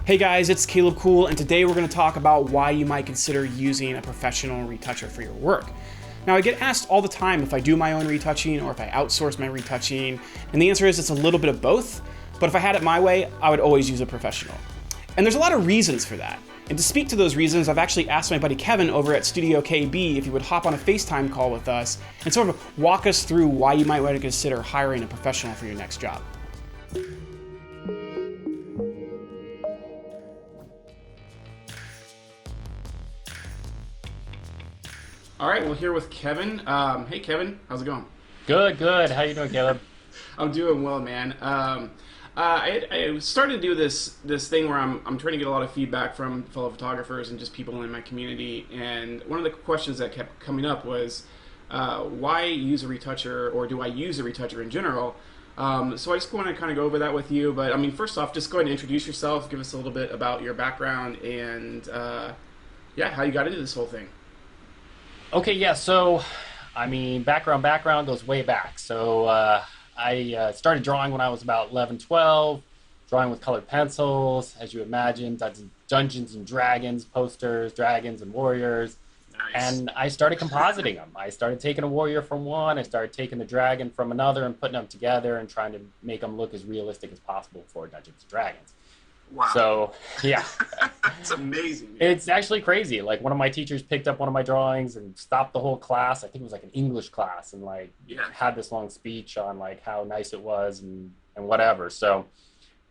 Hey guys, it's Caleb Cool, and today we're going to talk about why you might consider using a professional retoucher for your work. Now, I get asked all the time if I do my own retouching or if I outsource my retouching, and the answer is it's a little bit of both, but if I had it my way, I would always use a professional. And there's a lot of reasons for that. And to speak to those reasons, I've actually asked my buddy Kevin over at Studio KB if he would hop on a FaceTime call with us and sort of walk us through why you might want to consider hiring a professional for your next job. All right, we're here with Kevin. Hey, Kevin, how's it going? Good, good. How you doing, Caleb? I'm doing well, man. I started to do this thing where I'm trying to get a lot of feedback from fellow photographers and just people in my community. And one of the questions that kept coming up was, why use a retoucher, or do I use a retoucher in general? So I just want to kind of go over that with you. But I mean, first off, just go ahead and introduce yourself, give us a little bit about your background, and how you got into this whole thing. Okay, yeah. So, I mean, background goes way back. So I started drawing when I was about 11, 12, drawing with colored pencils, as you imagine, Dungeons and Dragons posters, dragons and warriors. Nice. And I started compositing them. I started taking a warrior from one, I started taking the dragon from another and putting them together and trying to make them look as realistic as possible for Dungeons and Dragons. Wow. So, yeah. That's amazing. It's actually crazy. Like, one of my teachers picked up one of my drawings and stopped the whole class. I think it was like an English class, and had this long speech on like how nice it was and whatever. So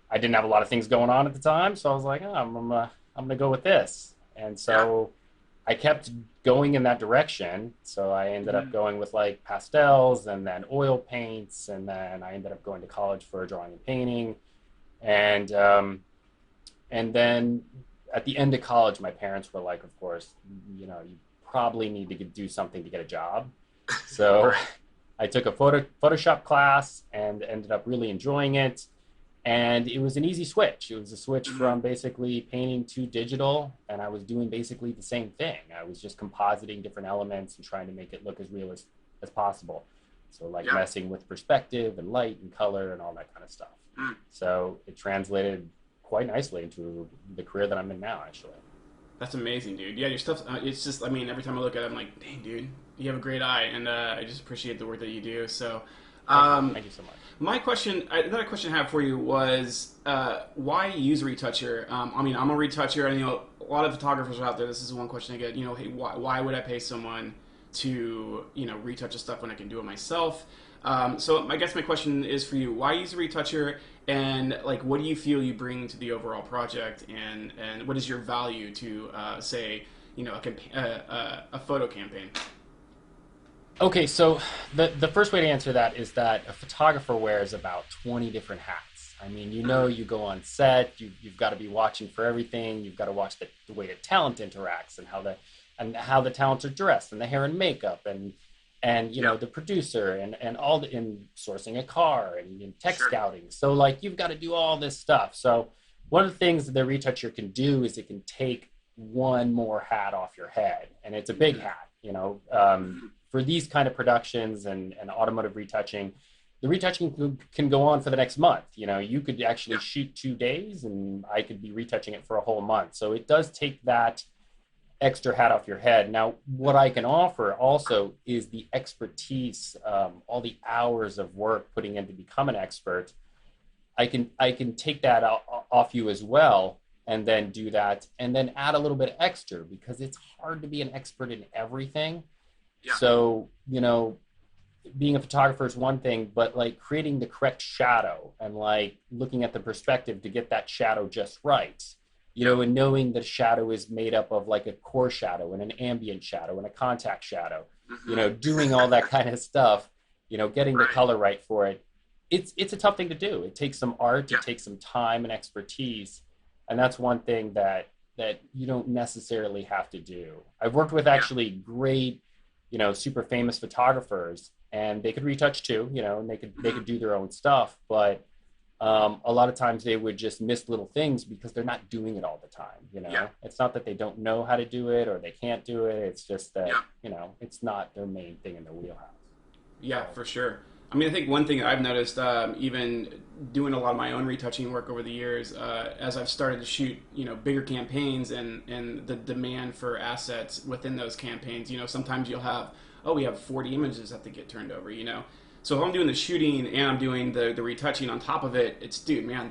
I didn't have a lot of things going on at the time, so I was like, I'm gonna go with this. And so I kept going in that direction. So I ended up going with like pastels and then oil paints, and then I ended up going to college for drawing and painting. And then at the end of college, my parents were like, of course, you probably need to do something to get a job. So I took a Photoshop class and ended up really enjoying it. And it was an easy switch. It was a switch from basically painting to digital, and I was doing basically the same thing. I was just compositing different elements and trying to make it look as real as possible. So messing with perspective and light and color and all that kind of stuff. So it translated quite nicely into the career that I'm in now, actually. That's amazing, dude. Yeah, your stuff, it's just, I mean, every time I look at it, I'm like, dang, dude, you have a great eye, and I just appreciate the work that you do. So, Thank you so much. Another question I have for you was, why use a retoucher? I mean, I'm a retoucher, and, a lot of photographers are out there. This is one question I get, hey, why would I pay someone to, retouch the stuff when I can do it myself? So I guess my question is for you, why use a retoucher, and what do you feel you bring to the overall project, and what is your value to say, a photo campaign? Okay, so the first way to answer that is that a photographer wears about 20 different hats. I mean, you go on set, you've got to be watching for everything. You've got to watch the way the talent interacts and how the talents are dressed and the hair and makeup and the producer and all in sourcing a car and in tech scouting. So you've got to do all this stuff. So one of the things that the retoucher can do is it can take one more hat off your head, and it's a big hat. For these kind of productions and automotive retouching, the retouching can go on for the next month. You could actually shoot 2 days, and I could be retouching it for a whole month. So it does take that extra hat off your head. Now, what I can offer also is the expertise, all the hours of work putting in to become an expert. I can take that off you as well, and then do that, and then add a little bit extra, because it's hard to be an expert in everything. Yeah. So, being a photographer is one thing, but creating the correct shadow and looking at the perspective to get that shadow just right, and knowing the shadow is made up of a core shadow and an ambient shadow and a contact shadow, doing all that kind of stuff, getting the color right for it. It's a tough thing to do. It takes some art, it takes some time and expertise. And that's one thing that you don't necessarily have to do. I've worked with actually great, super famous photographers, and they could retouch too, and they could do their own stuff, but a lot of times they would just miss little things because they're not doing it all the time. It's not that they don't know how to do it or they can't do it. It's just that, it's not their main thing in their wheelhouse. Yeah, for sure. I mean, I think one thing I've noticed, even doing a lot of my own retouching work over the years, as I've started to shoot, bigger campaigns and the demand for assets within those campaigns, sometimes you'll have, oh, we have 40 images that have to get turned over, So if I'm doing the shooting and I'm doing the retouching on top of it, it's, dude, man,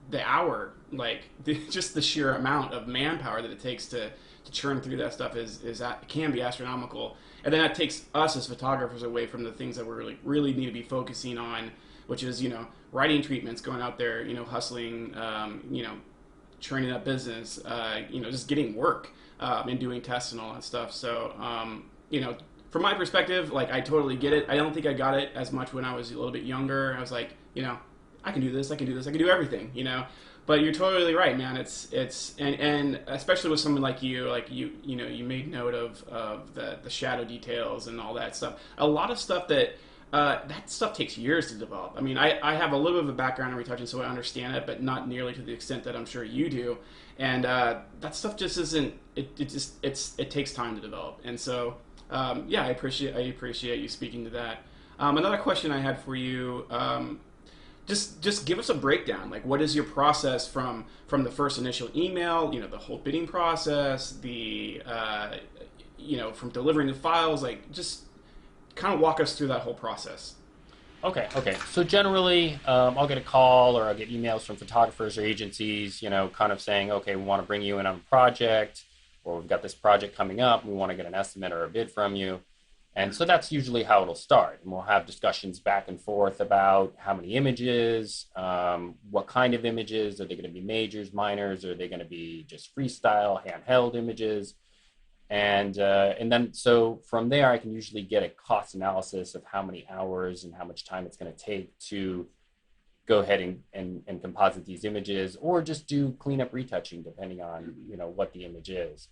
the hour, like just the sheer amount of manpower that it takes to churn through that stuff can be astronomical. And then that takes us as photographers away from the things that we really need to be focusing on, which is writing treatments, going out there, hustling, churning up business, just getting work, and doing tests and all that stuff. So from my perspective, like, I totally get it. I don't think I got it as much when I was a little bit younger. I was like, I can do this, I can do this, I can do everything, But you're totally right, man. And especially with someone like you made note of the shadow details and all that stuff. A lot of stuff that stuff takes years to develop. I mean, I have a little bit of a background in retouching, so I understand it, but not nearly to the extent that I'm sure you do. And that stuff just isn't. It takes time to develop. And so I appreciate you speaking to that. Another question I had for you. Just give us a breakdown. Like, what is your process from the first initial email, the whole bidding process, the from delivering the files, like, just kind of walk us through that whole process. Okay. So generally, I'll get a call or I'll get emails from photographers or agencies, kind of saying, okay, we want to bring you in on a project, or we've got this project coming up. We want to get an estimate or a bid from you. And so that's usually how it'll start. And we'll have discussions back and forth about how many images, what kind of images. Are they going to be majors, minors? Are they going to be just freestyle, handheld images? And then so from there, I can usually get a cost analysis of how many hours and how much time it's going to take to go ahead and composite these images, or just do cleanup retouching, depending on what the image is.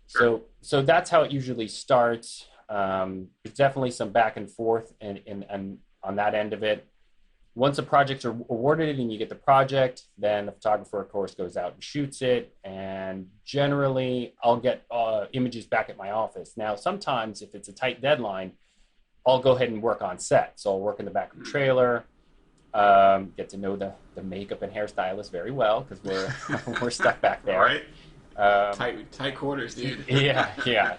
So that's how it usually starts. There's definitely some back and forth and on that end of it. Once the projects are awarded and you get the project, then the photographer, of course, goes out and shoots it. And generally, I'll get images back at my office. Now, sometimes if it's a tight deadline, I'll go ahead and work on set. So I'll work in the back of the trailer, get to know the makeup and hairstylist very well, because we're stuck back there. All right. Tight quarters, dude. Yeah.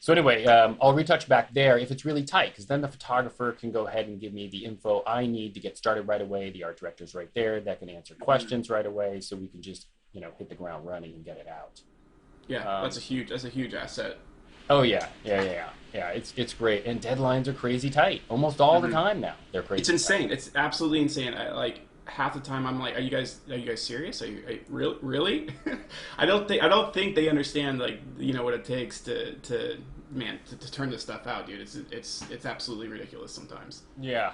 So anyway, I'll retouch back there if it's really tight, because then the photographer can go ahead and give me the info I need to get started right away. The art director's right there that can answer questions right away, so we can just hit the ground running and get it out. Yeah, that's a huge asset. Oh yeah. It's great, and deadlines are crazy tight almost all the time now. They're crazy. It's insane. Tight. It's absolutely insane. Half the time I'm like, are you guys serious? Are you really? I don't think they understand what it takes to turn this stuff out, dude. It's absolutely ridiculous sometimes. Yeah.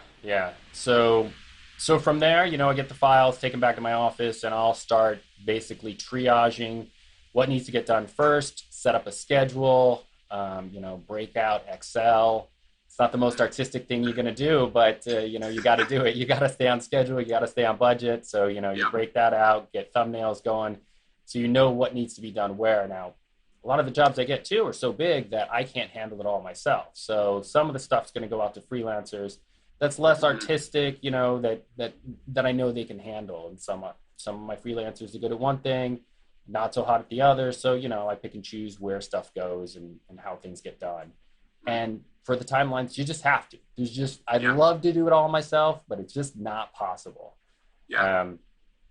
So from there, I get the files, take them back to my office, and I'll start basically triaging what needs to get done first, set up a schedule, break out Excel. It's not the most artistic thing you're going to do, but, you got to do it. You got to stay on schedule. You got to stay on budget. So, you break that out, get thumbnails going, so you know what needs to be done where. Now, a lot of the jobs I get, too, are so big that I can't handle it all myself. So some of the stuff's going to go out to freelancers that's less artistic, that I know they can handle. And some of my freelancers are good at one thing, not so hot at the other. So, I pick and choose where stuff goes and how things get done. And for the timelines, you just have to. I'd love to do it all myself, but it's just not possible. Yeah.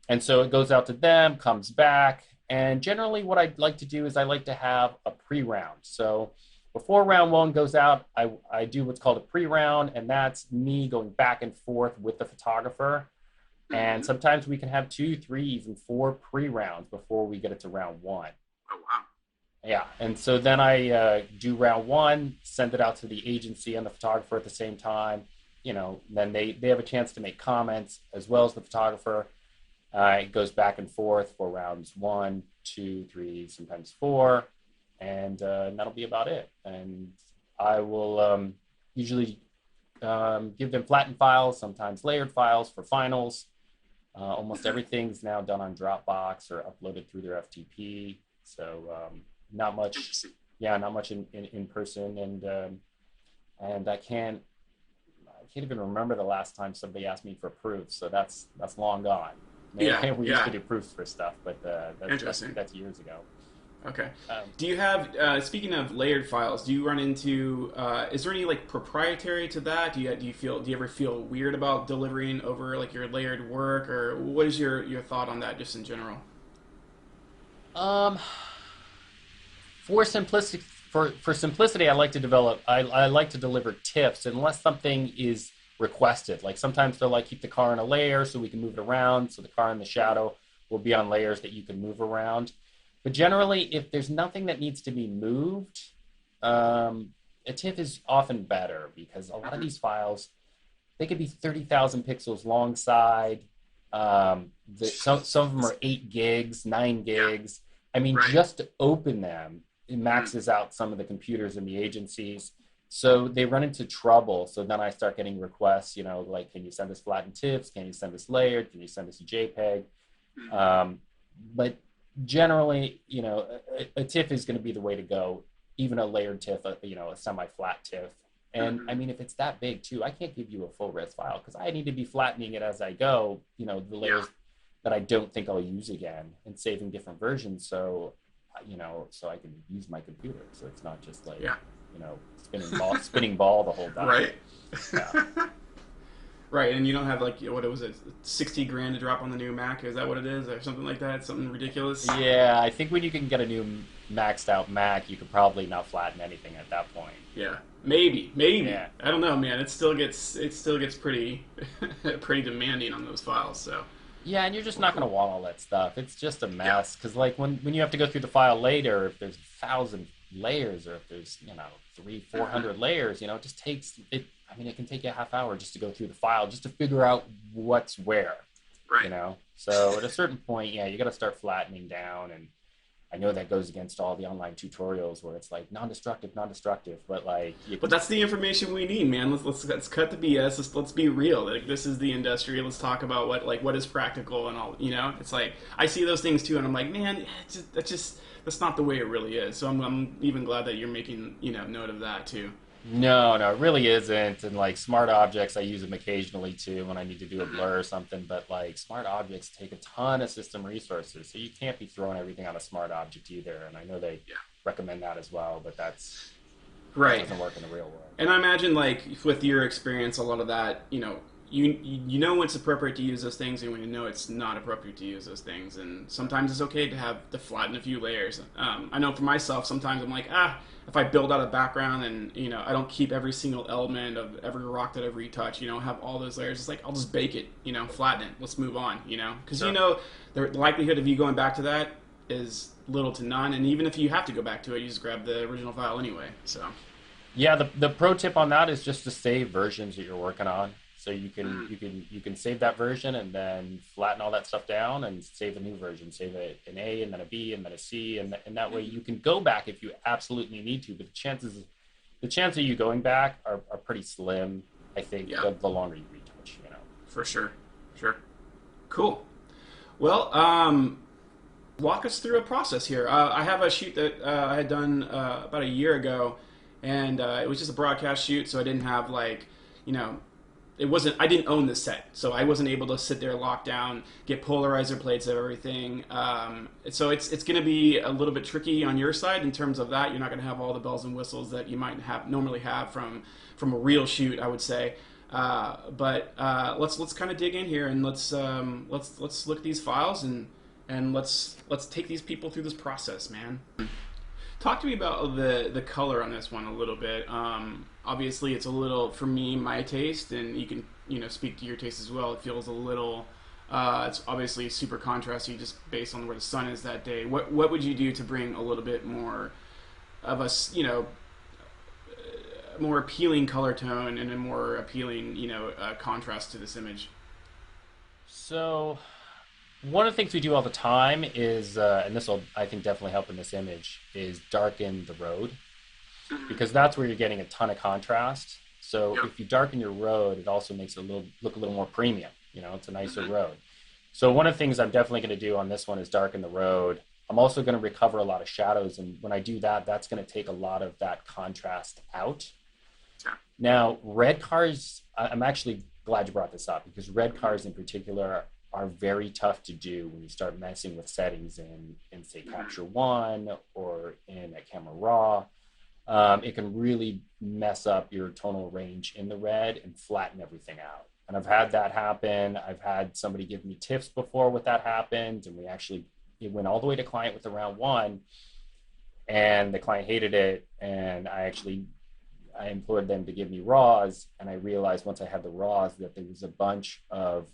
And so it goes out to them, comes back. And generally what I'd like to do is I like to have a pre-round. So before round one goes out, I do what's called a pre-round, and that's me going back and forth with the photographer. And sometimes we can have 2, 3, even 4 pre-rounds before we get it to round one. Oh, wow. Yeah, and so then I do round one, send it out to the agency and the photographer at the same time. Then they have a chance to make comments as well as the photographer. It goes back and forth for rounds 1, 2, 3, sometimes 4, and that'll be about it. And I will usually give them flattened files, sometimes layered files for finals. Almost everything's now done on Dropbox or uploaded through their FTP. So not much in person. And and I can't even remember the last time somebody asked me for proofs. So that's long gone. Yeah, We used to yeah. do proofs for stuff, but Interesting. that's years ago. Okay. Um, Do you have, speaking of layered files, do you run into, is there any like proprietary to that? Do you ever feel weird about delivering over like your layered work, or what is your thought on that just in general? um, for simplicity, I like to develop. I like to deliver tips unless something is requested. Like sometimes they'll like keep the car in a layer so we can move it around. So the car in the shadow will be on layers that you can move around. But generally, if there's nothing that needs to be moved, um, a TIFF is often better because a lot of these files they could be 30,000 pixels long side. Some of them are 8 gigs, 9 gigs. I mean, Right. just to open them, it maxes out some of the computers in the agencies. So they run into trouble. So then I start getting requests, like, can you send us flattened tips? Can you send us layered? Can you send us a JPEG? Um, but generally, a TIFF is going to be the way to go. Even a layered TIFF, a semi-flat TIFF. And I mean, if it's that big too, I can't give you a full res file because I need to be flattening it as I go, the Yeah. layers that I don't think I'll use again and saving different versions. So, so I can use my computer. So it's not just like, Yeah. spinning ball the whole time. Right. Yeah. Right, and you don't have like what was it, 60 grand to drop on the new Mac? Is that what it is, or something like that? Something ridiculous? Yeah. I think when you can get a new maxed out Mac, you could probably not flatten anything at that point. Yeah, maybe. Yeah. I don't know, man. It still gets pretty pretty demanding on those files. So Yeah, and you're just well, not going cool. to want all that stuff. It's just a Yeah. mess because, like, when you have to go through the file later, if there's 1,000 layers, or if there's 400 layers, it just takes it. I mean, it can take you a half hour just to go through the file just to figure out what's where. Right. So at a certain point, yeah, you got to start flattening down, and I know that goes against all the online tutorials where it's like non-destructive, non-destructive, but like you But can. that's the information we need, man. Let's cut the BS. Let's be real. Like this is the industry. Let's talk about what is practical and all. It's like I see those things too, and I'm like, man, that's not the way it really is. So I'm even glad that you're making note of that too. No, no, it really isn't. And like smart objects, I use them occasionally too when I need to do a blur or something. But like smart objects take a ton of system resources, so you can't be throwing everything on a smart object either. And I know they Yeah. recommend that as well, but that Right. doesn't work in the real world. And I imagine, like, with your experience, a lot of that, you know when it's appropriate to use those things, and when you know it's not appropriate to use those things. And sometimes it's okay to flatten a few layers. I know for myself, sometimes I'm like, if I build out a background and I don't keep every single element of every rock that I've retouched, have all those layers. It's like I'll just bake it, flatten it. Let's move on, because Sure. the likelihood of you going back to that is little to none. And even if you have to go back to it, you just grab the original file anyway. So. Yeah, the pro tip on that is just to save versions that you're working on. So Mm. you can save that version and then flatten all that stuff down and save a new version. Save an A and then a B and then a C, and that way you can go back if you absolutely need to. But the chance of you going back are pretty slim. I think Yeah. the longer you retouch. For sure. Sure. Cool. Well, walk us through a process here. I have a shoot that I had done about a year ago, and it was just a broadcast shoot, so I didn't have you know, it wasn't. I didn't own the set, so I wasn't able to sit there locked down, get polarizer plates of everything. So it's going to be a little bit tricky on your side in terms of that. You're not going to have all the bells and whistles that you might normally have from a real shoot, I would say. But let's kind of dig in here and let's look at these files and let's take these people through this process, man. Talk to me about the color on this one a little bit. Obviously, it's a little for me my taste, and you can speak to your taste as well. It feels a little. It's obviously super contrasty just based on where the sun is that day. What would you do to bring a little bit more of a more appealing color tone and a more appealing contrast to this image? So one of the things we do all the time is, and this will I think definitely help in this image, is darken the road because that's where you're getting a ton of contrast. So Yep. if you darken your road, it also makes it look a little more premium. It's a nicer road. So one of the things I'm definitely going to do on this one is darken the road. I'm also going to recover a lot of shadows, and when I do that, that's going to take a lot of that contrast out. Yeah. Now, red cars, I'm actually glad you brought this up because red cars in particular are very tough to do when you start messing with settings in say, Capture One or in a Camera Raw. It can really mess up your tonal range in the red and flatten everything out. And I've had that happen. I've had somebody give me tips before with that happened, and it went all the way to client with the round one, and the client hated it, and I implored them to give me raws, and I realized once I had the raws that there was a bunch of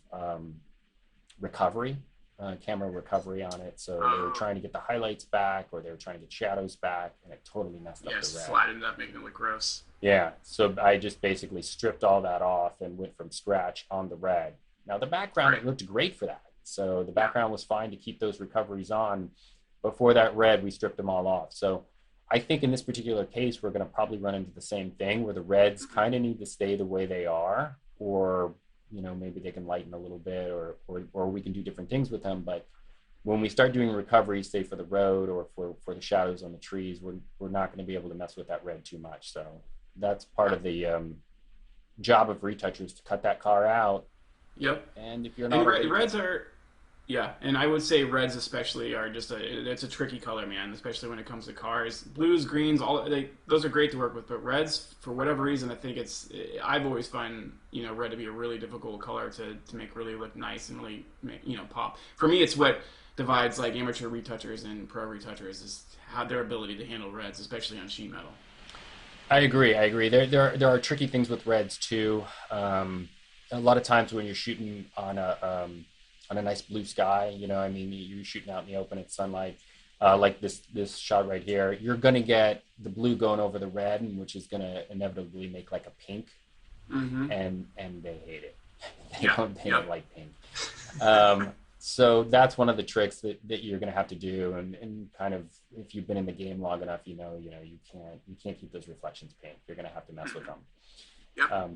camera recovery on it. So they were trying to get the highlights back, or they were trying to get shadows back, and it totally messed up the red. Flattened up, making it look gross. Yeah, so I just basically stripped all that off and went from scratch on the red. Now the background, it looked great for that. So the background was fine to keep those recoveries on. Before that red, we stripped them all off. So I think in this particular case, we're going to probably run into the same thing where the reds kind of need to stay the way they are, or maybe they can lighten a little bit, or we can do different things with them. But when we start doing recoveries, say for the road or for the shadows on the trees, we're not going to be able to mess with that red too much. So that's part of the job of retouchers, to cut that car out. Yep. And if you're not, reds are. Yeah, and I would say reds especially are it's a tricky color, man, especially when it comes to cars. Blues, greens, those are great to work with, but reds, for whatever reason, I think I've always found, red to be a really difficult color to make really look nice and really pop. For me, it's what divides like amateur retouchers and pro retouchers is how their ability to handle reds, especially on sheet metal. I agree. There are tricky things with reds too. A lot of times when you're shooting on a nice blue sky, you're shooting out in the open at sunlight, like this shot right here, you're going to get the blue going over the red, which is going to inevitably make like a pink, and they hate it. They don't like pink. So that's one of the tricks that you're going to have to do, and kind of, if you've been in the game long enough, you can't keep those reflections pink. You're going to have to mess with them. Yep.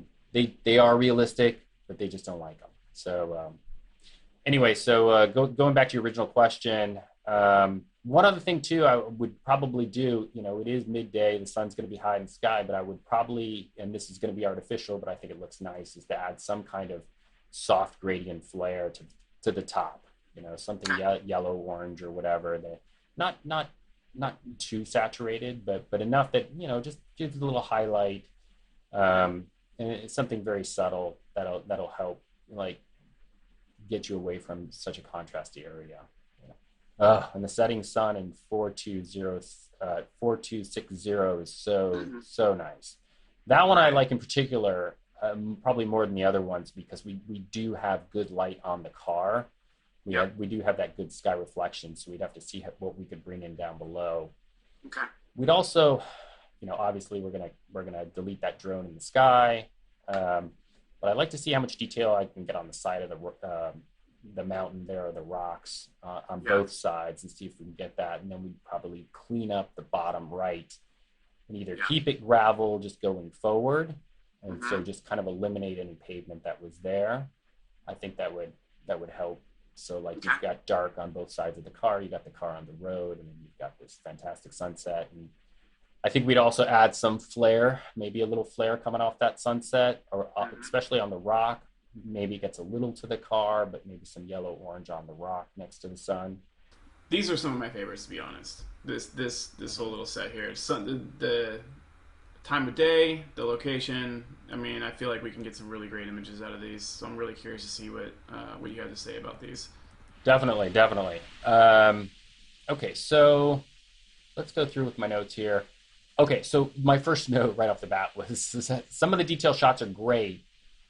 They are realistic, but they just don't like them. So anyway, going back to your original question, one other thing too I would probably do, it is midday, the sun's going to be high in the sky, but I would probably, and this is going to be artificial, but I think it looks nice, is to add some kind of soft gradient flare to the top, something yellow, orange, or whatever, that not too saturated, but enough that, just gives a little highlight, and it's something very subtle that'll help, like, get you away from such a contrasty area. And the setting sun in 4260 is so nice. That one I like in particular, probably more than the other ones, because we do have good light on the car. We do have that good sky reflection, so we'd have to see what we could bring in down below. Okay. We'd also, obviously we're gonna delete that drone in the sky. But I'd like to see how much detail I can get on the side of the mountain there, or the rocks on both sides, and see if we can get that. And then we'd probably clean up the bottom right and either keep it gravel just going forward, and so just kind of eliminate any pavement that was there. I think that would help. So like you've got dark on both sides of the car, you got the car on the road, and then you've got this fantastic sunset. And I think we'd also add some flare, maybe a little flare coming off that sunset, or especially on the rock. Maybe it gets a little to the car, but maybe some yellow orange on the rock next to the sun. These are some of my favorites, to be honest. This whole little set here. The time of day, the location. I mean, I feel like we can get some really great images out of these. So I'm really curious to see what you have to say about these. Definitely. Okay, so let's go through with my notes here. Okay, so my first note right off the bat was that some of the detail shots are great,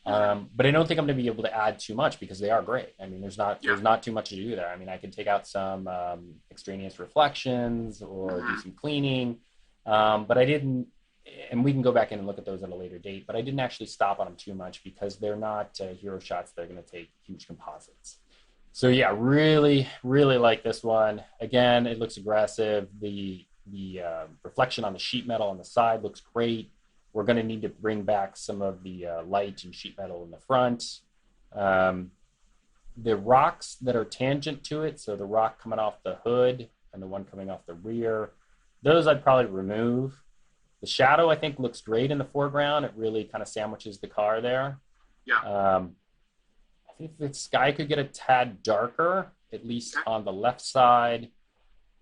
but I don't think I'm going to be able to add too much because they are great. I mean, there's not too much to do there. I mean, I can take out some extraneous reflections or do some cleaning, but I didn't. And we can go back in and look at those at a later date. But I didn't actually stop on them too much because they're not hero shots. They're going to take huge composites. So yeah, really, really like this one. Again, it looks aggressive. The reflection on the sheet metal on the side looks great. We're going to need to bring back some of the light and sheet metal in the front. The rocks that are tangent to it, so the rock coming off the hood and the one coming off the rear, those I'd probably remove. The shadow, I think, looks great in the foreground. It really kind of sandwiches the car there. Yeah. I think the sky could get a tad darker, at least on the left side.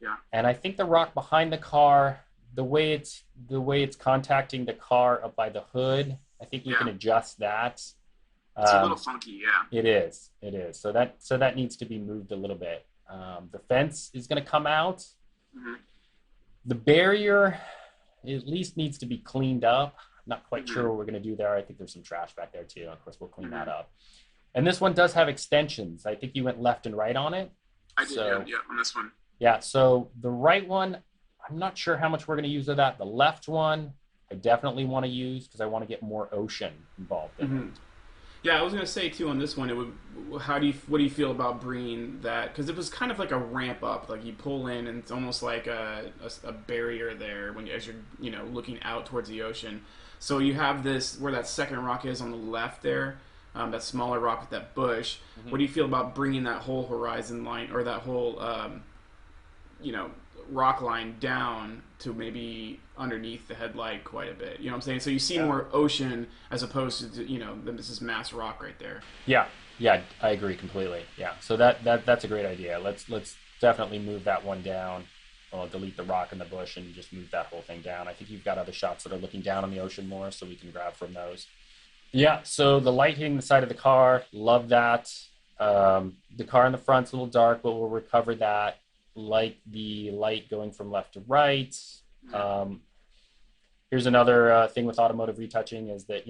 Yeah. And I think the rock behind the car, the way it's contacting the car up by the hood, I think we can adjust that. It's a little funky, yeah. It is. So that needs to be moved a little bit. The fence is going to come out. Mm-hmm. The barrier at least needs to be cleaned up. I'm not quite sure what we're going to do there. I think there's some trash back there too. Of course, we'll clean that up. And this one does have extensions. I think you went left and right on it. I did, yeah, on this one. Yeah, so the right one, I'm not sure how much we're going to use of that. The left one, I definitely want to use because I want to get more ocean involved in it. Yeah, I was gonna say too on this one. What do you feel about bringing that? Because it was kind of like a ramp up. Like you pull in, and it's almost like a barrier there as you're looking out towards the ocean. So you have this where that second rock is on the left there, that smaller rock with that bush. What do you feel about bringing that whole horizon line or that whole rock line down to maybe underneath the headlight quite a bit? You know what I'm saying? So you see more ocean as opposed to this is mass rock right there. Yeah, I agree completely. Yeah, so that's a great idea. Let's definitely move that one down. I'll delete the rock in the bush and just move that whole thing down. I think you've got other shots that are looking down on the ocean more, so we can grab from those. Yeah, so the light hitting the side of the car, love that. The car in the front's a little dark, but we'll recover that. Like the light going from left to right. Here's another thing with automotive retouching is that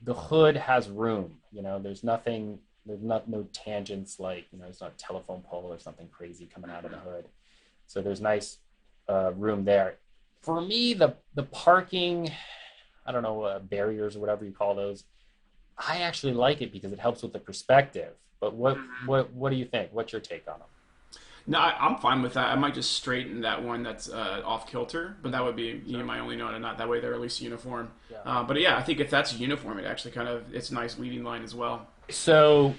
the hood has room. There's no tangents like there's not a telephone pole or something crazy coming out of the hood. So there's nice room there. For me, the parking, I don't know, barriers or whatever you call those, I actually like it because it helps with the perspective. But what do you think? What's your take on them? No, I'm fine with that. I might just straighten that one that's off kilter, but that would be my only note, and not that way they're at least uniform. Yeah. But yeah, I think if that's uniform, it actually it's a nice leading line as well. So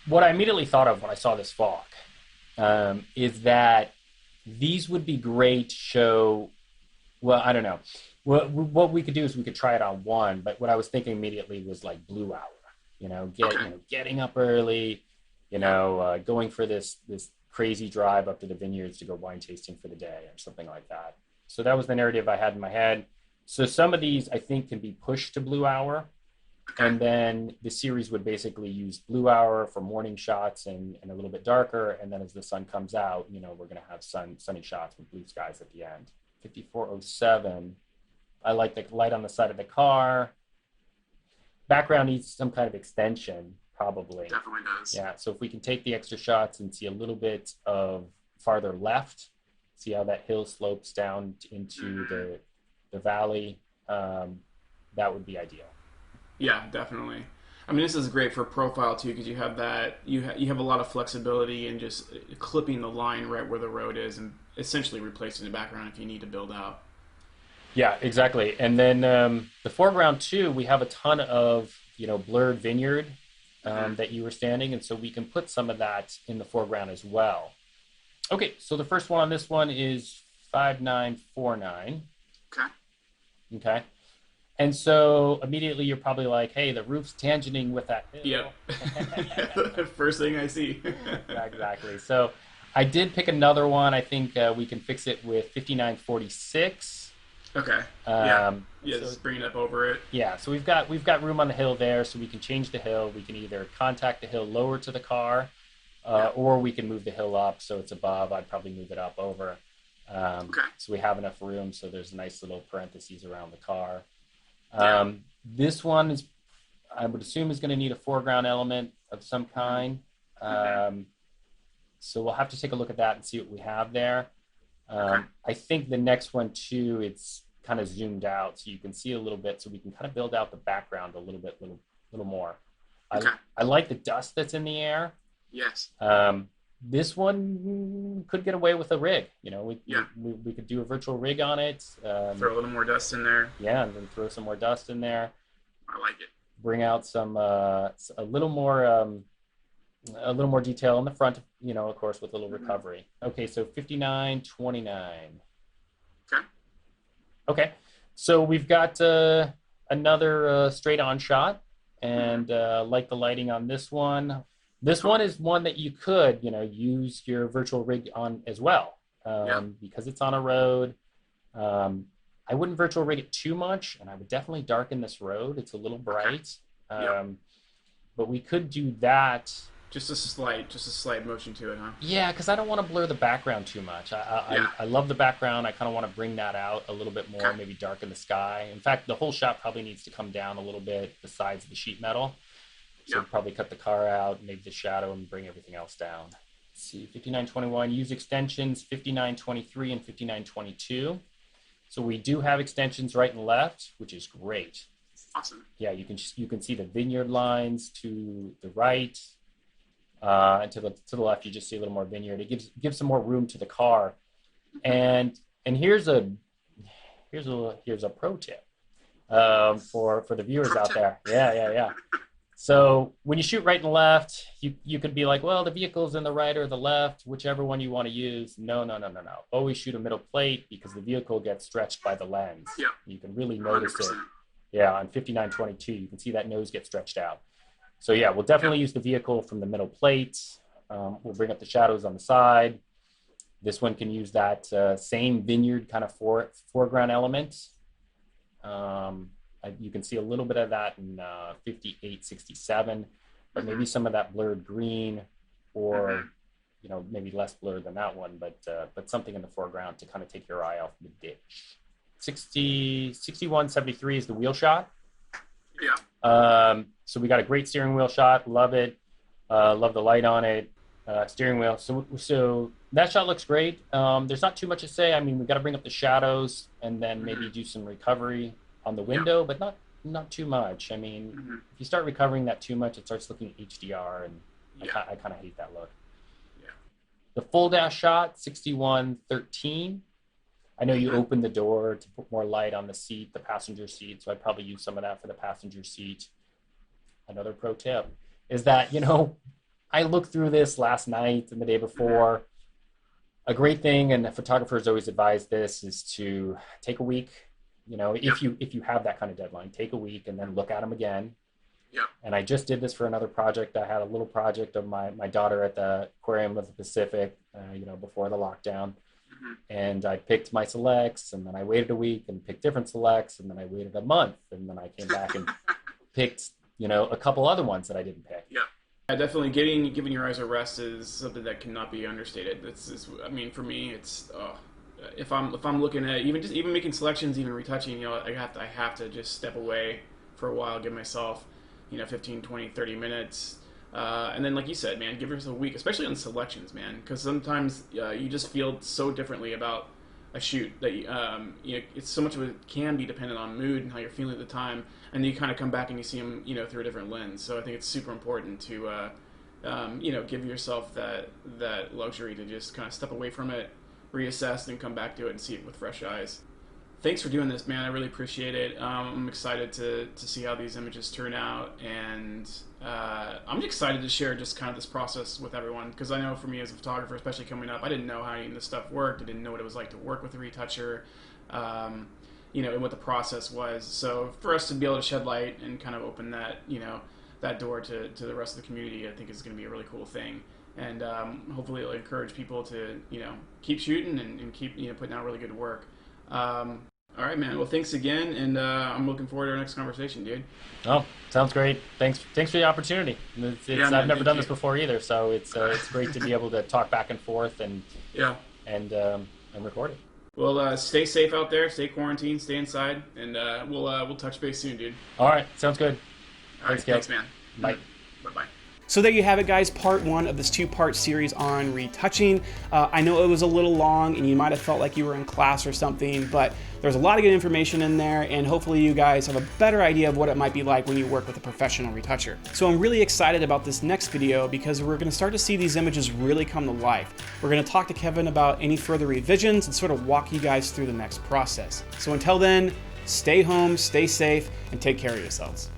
what I immediately thought of when I saw this fog is that these would be great to show. Well, I don't know. What we could do is we could try it on one, but what I was thinking immediately was like blue hour. Getting up early. Going for this crazy drive up to the vineyards to go wine tasting for the day or something like that. So that was the narrative I had in my head. So some of these I think can be pushed to blue hour, and then the series would basically use blue hour for morning shots and a little bit darker, and then as the sun comes out, we're going to have sunny shots with blue skies at the end. 5407. I like the light on the side of the car. Background needs some kind of extension. Probably. Definitely does. Yeah, so if we can take the extra shots and see a little bit of farther left, see how that hill slopes down into the valley, that would be ideal. Yeah, definitely. I mean, this is great for profile too because you have that you have a lot of flexibility in just clipping the line right where the road is and essentially replacing the background if you need to build out. Yeah, exactly. And then the foreground too, we have a ton of blurred vineyard. That you were standing, and so we can put some of that in the foreground as well. Okay, so the first one on this one is 5949. Okay. And so immediately you're probably like, hey, the roof's tangenting with that hill. Yep. First thing I see. Exactly. So I did pick another one. I think we can fix it with 5946. Okay. Just bring it up over it. Yeah, so we've got room on the hill there, so we can change the hill. We can either contact the hill lower to the car, or we can move the hill up so it's above. I'd probably move it up over. So we have enough room, so there's nice little parentheses around the car. This one is, I would assume, is going to need a foreground element of some kind. So we'll have to take a look at that and see what we have there. I think the next one too, it's kind of zoomed out so you can see a little bit, so we can kind of build out the background a little more. I like the dust that's in the air. Yes. This one could get away with a rig. We could do a virtual rig on it. Throw a little more dust in there. Yeah, and then throw some more dust in there. I like it. Bring out some a little more detail in the front, of course, with a little recovery. Okay, so 5929. Okay. Okay, so we've got another straight on shot, and like the lighting on this one. This one is one that you could, use your virtual rig on as well, because it's on a road. I wouldn't virtual rig it too much, and I would definitely darken this road. It's a little bright, but we could do that. Just a slight motion to it, huh? Yeah, because I don't want to blur the background too much. I love the background. I kind of want to bring that out a little bit more, maybe darken the sky. In fact, the whole shot probably needs to come down a little bit, the sides of the sheet metal. So probably cut the car out, maybe the shadow, and bring everything else down. Let's see, 5921, use extensions 5923 and 5922. So we do have extensions right and left, which is great. Awesome. Yeah, you can see the vineyard lines to the right. And to the left, you just see a little more vineyard. It gives some more room to the car, and here's a pro tip for the viewers out there. Yeah. So when you shoot right and left, you could be like, well, the vehicle's in the right or the left, whichever one you want to use. No. Always shoot a middle plate because the vehicle gets stretched by the lens. Yeah. You can really notice 100%. It. Yeah, on 5922, you can see that nose get stretched out. So yeah, we'll definitely use the vehicle from the middle plate. We'll bring up the shadows on the side. This one can use that same vineyard kind of foreground element. You can see a little bit of that in 5867, but maybe some of that blurred green, or maybe less blurred than that one, but something in the foreground to kind of take your eye off the ditch. 6173 is the wheel shot. Yeah. So we got a great steering wheel shot. Love it. Love the light on it. Steering wheel. So that shot looks great. There's not too much to say. I mean, we've got to bring up the shadows and then maybe do some recovery on the window, but not too much. I mean, if you start recovering that too much, it starts looking HDR, and I kind of hate that look. Yeah. The full dash shot, 6113. I know you opened the door to put more light on the seat, the passenger seat, so I'd probably use some of that for the passenger seat. Another pro tip is that, I looked through this last night and the day before. A great thing, and the photographers always advise this, is to take a week. If you have that kind of deadline, take a week and then look at them again. Yeah. And I just did this for another project. I had a little project of my daughter at the Aquarium of the Pacific, before the lockdown. And I picked my selects, and then I waited a week and picked different selects, and then I waited a month, and then I came back and picked, a couple other ones that I didn't pick. Yeah. Definitely giving your eyes a rest is something that cannot be understated. For me, it's if I'm looking at even making selections, even retouching, I have to just step away for a while, give myself 15, 20, 30 minutes. And then, like you said, man, give yourself a week, especially on selections, man, because sometimes you just feel so differently about a shoot that it's so much of it can be dependent on mood and how you're feeling at the time, and then you kind of come back and you see them, through a different lens. So I think it's super important to, give yourself that luxury to just kind of step away from it, reassess, and come back to it and see it with fresh eyes. Thanks for doing this, man. I really appreciate it. I'm excited to see how these images turn out, and I'm excited to share just kind of this process with everyone, because I know for me as a photographer, especially coming up, I didn't know how any of this stuff worked. I didn't know what it was like to work with a retoucher, and what the process was. So for us to be able to shed light and kind of open that, that door to the rest of the community, I think is going to be a really cool thing. And hopefully it'll encourage people to, keep shooting and keep, putting out really good work. All right, man. Well, thanks again, and I'm looking forward to our next conversation, dude. Oh, sounds great. Thanks for the opportunity. I've never done this before either, so it's great to be able to talk back and forth and record it. Well, stay safe out there. Stay quarantined. Stay inside, and we'll touch base soon, dude. All right, sounds good. Thanks, man. Bye. Bye-bye. So there you have it, guys, part one of this two-part series on retouching. I know it was a little long and you might have felt like you were in class or something, but there's a lot of good information in there, and hopefully you guys have a better idea of what it might be like when you work with a professional retoucher. So I'm really excited about this next video because we're going to start to see these images really come to life. We're going to talk to Kevin about any further revisions and sort of walk you guys through the next process. So until then, stay home, stay safe, and take care of yourselves.